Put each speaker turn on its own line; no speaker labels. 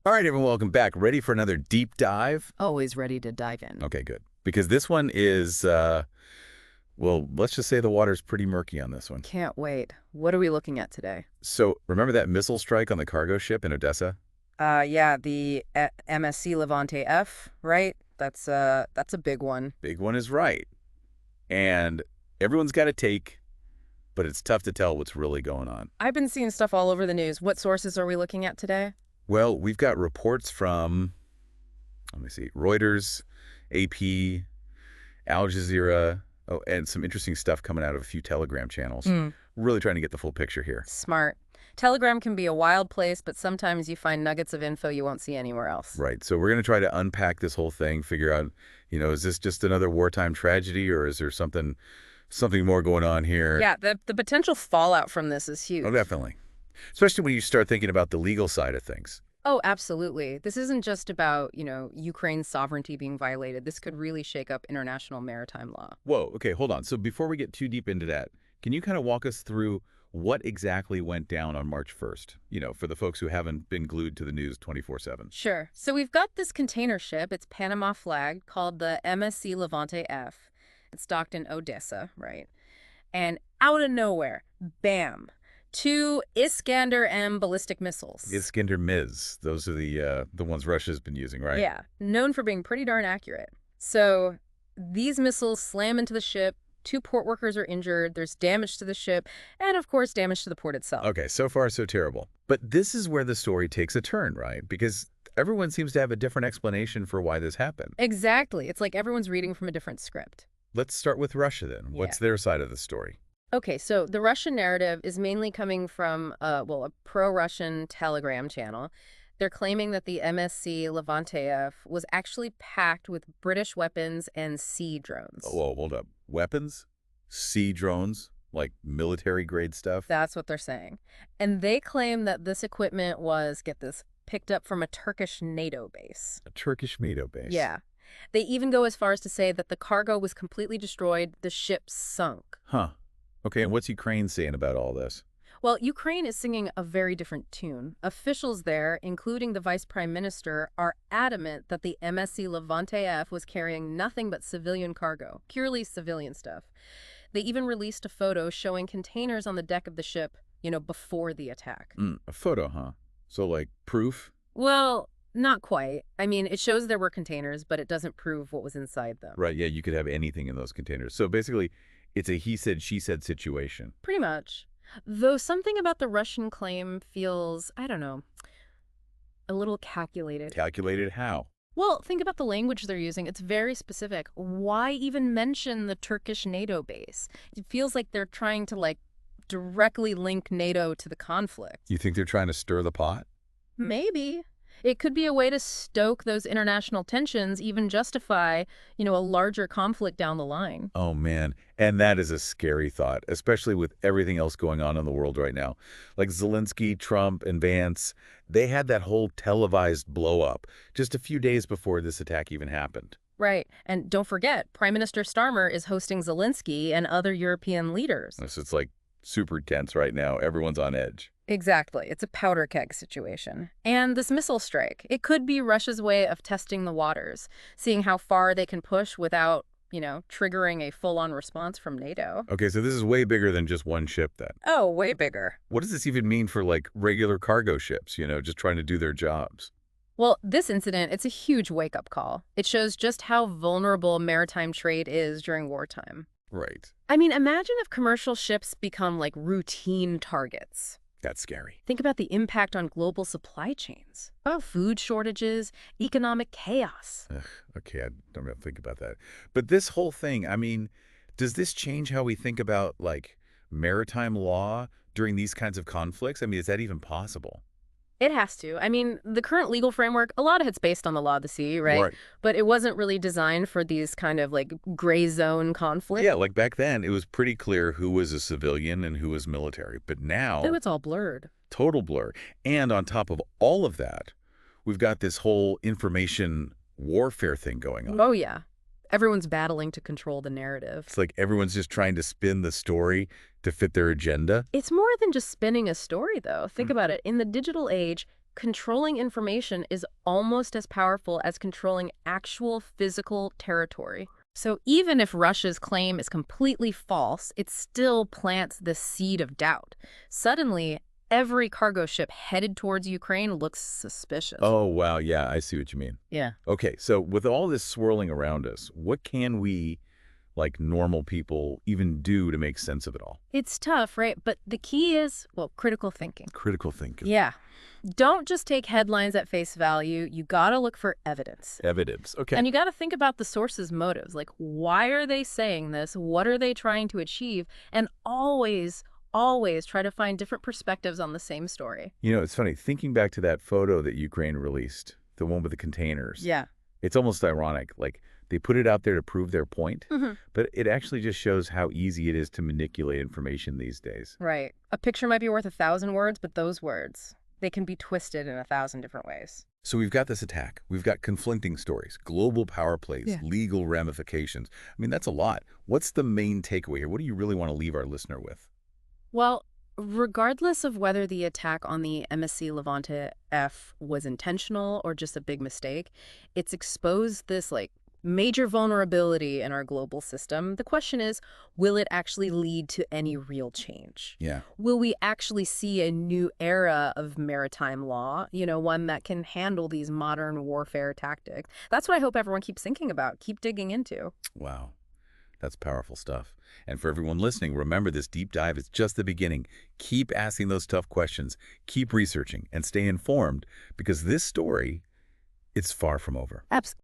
All right, everyone, welcome back. Ready for another deep dive?
Always ready to dive in.
Okay, good. Because this one is, well, let's just say the water's pretty murky on this one.
Can't wait. What are we looking at today?
So, remember that missile strike on the cargo ship in Odessa?
Yeah, the MSC LEVANTE F, right? That's a big one.
Big one is right. And everyone's got a take, but it's tough to tell what's really going on.
I've been seeing stuff all over the news. What sources are we looking at today?
Well, we've got reports from, let me see, Reuters, AP, Al Jazeera, and some interesting stuff coming out of a few Telegram channels. Really trying to get the full picture here.
Smart. Telegram can be a wild place, but sometimes you find nuggets of info you won't see anywhere else.
Right. So we're going to try to unpack this whole thing, figure out, is this just another wartime tragedy, or is there something more going on here?
Yeah, the potential fallout from this is huge.
Oh, definitely. Especially when you start thinking about the legal side of things.
Oh, absolutely. This isn't just about, Ukraine's sovereignty being violated. This could really shake up international maritime law.
Whoa, okay, hold on. So before we get too deep into that, can you kind of walk us through what exactly went down on March 1st, for the folks who haven't been glued to the news 24/7?
Sure. So we've got this container ship, it's Panama flagged, called the MSC LEVANTE F. It's docked in Odessa, right? And out of nowhere, bam, 2 Iskander-M ballistic missiles.
Iskander-Ms. Those are the ones Russia's been using, right?
Yeah, known for being pretty darn accurate. So these missiles slam into the ship. 2 port workers are injured. There's damage to the ship, and of course, damage to the port itself.
Okay, so far so terrible. But this is where the story takes a turn, right? Because everyone seems to have a different explanation for why this happened.
Exactly. It's like everyone's reading from a different script.
Let's start with Russia then. What's their side of the story?
Okay, so the Russian narrative is mainly coming from, a pro-Russian Telegram channel. They're claiming that the MSC LEVANTE F was actually packed with British weapons and sea drones.
Whoa, hold up. Weapons? Sea drones? Like military-grade stuff?
That's what they're saying. And they claim that this equipment was, get this, picked up from a Turkish NATO base.
A Turkish NATO base?
Yeah. They even go as far as to say that the cargo was completely destroyed, the ship sunk.
Huh. Okay, and what's Ukraine saying about all this?
Well, Ukraine is singing a very different tune. Officials there, including the vice prime minister, are adamant that the MSC LEVANTE F was carrying nothing but civilian cargo, purely civilian stuff. They even released a photo showing containers on the deck of the ship, before the attack.
A photo, huh? So, like, proof?
Well, not quite. I mean, it shows there were containers, but it doesn't prove what was inside them.
Right, yeah, you could have anything in those containers. So basically, it's a he said, she said situation.
Pretty much. Though something about the Russian claim feels, I don't know, a little calculated.
Calculated how?
Well, think about the language they're using. It's very specific. Why even mention the Turkish NATO base? It feels like they're trying to, directly link NATO to the conflict.
You think they're trying to stir the pot?
Maybe. It could be a way to stoke those international tensions, even justify, a larger conflict down the line.
Oh, man. And that is a scary thought, especially with everything else going on in the world right now. Like Zelensky, Trump, and Vance, they had that whole televised blow-up just a few days before this attack even happened.
Right. And don't forget, Prime Minister Starmer is hosting Zelensky and other European leaders.
So it's like super tense right now. Everyone's on edge.
Exactly. It's a powder keg situation. And this missile strike, it could be Russia's way of testing the waters, seeing how far they can push without, triggering a full-on response from NATO.
Okay, so this is way bigger than just one ship then.
Oh, way bigger.
What does this even mean for, regular cargo ships, just trying to do their jobs?
Well, this incident, it's a huge wake-up call. It shows just how vulnerable maritime trade is during wartime.
Right.
I mean, imagine if commercial ships become, routine targets.
That's scary.
Think about the impact on global supply chains. Oh, food shortages, economic chaos.
Okay, I don't really think about that. But this whole thing, I mean, does this change how we think about, maritime law during these kinds of conflicts? I mean, is that even possible?
It has to. I mean, the current legal framework, a lot of it's based on the law of the sea, right? But it wasn't really designed for these kind of gray zone conflicts.
Yeah, back then, it was pretty clear who was a civilian and who was military. But now...
Oh, it's all blurred.
Total blur. And on top of all of that, we've got this whole information warfare thing going on.
Oh, yeah. Everyone's battling to control the narrative.
It's like everyone's just trying to spin the story to fit their agenda.
It's more than just spinning a story, though. Think about it. In the digital age, controlling information is almost as powerful as controlling actual physical territory. So even if Russia's claim is completely false, it still plants the seed of doubt. Suddenly, every cargo ship headed towards Ukraine looks suspicious.
Oh, wow. Yeah, I see what you mean.
Yeah.
Okay, so with all this swirling around us, what can we, like normal people, even do to make sense of it all?
It's tough, right? But the key is, well, critical thinking.
Critical thinking.
Yeah. Don't just take headlines at face value. You gotta look for evidence.
Evidence. Okay.
And you gotta think about the source's motives. Like, why are they saying this? What are they trying to achieve? And always try to find different perspectives on the same story.
It's funny, thinking back to that photo that Ukraine released, the one with the containers.
Yeah.
It's almost ironic. Like, they put it out there to prove their point, but it actually just shows how easy it is to manipulate information these days.
Right. A picture might be worth 1,000 words, but those words, they can be twisted in 1,000 different ways.
So we've got this attack. We've got conflicting stories, global power plays,
Yeah.
legal ramifications. I mean, that's a lot. What's the main takeaway here? What do you really want to leave our listener with?
Well, regardless of whether the attack on the MSC LEVANTE F was intentional or just a big mistake, it's exposed this major vulnerability in our global system. The question is, will it actually lead to any real change?
Yeah.
Will we actually see a new era of maritime law, one that can handle these modern warfare tactics? That's what I hope everyone keeps thinking about, keep digging into.
Wow. That's powerful stuff. And for everyone listening, remember this deep dive is just the beginning. Keep asking those tough questions, keep researching, and stay informed because this story, it's far from over.
Absolutely.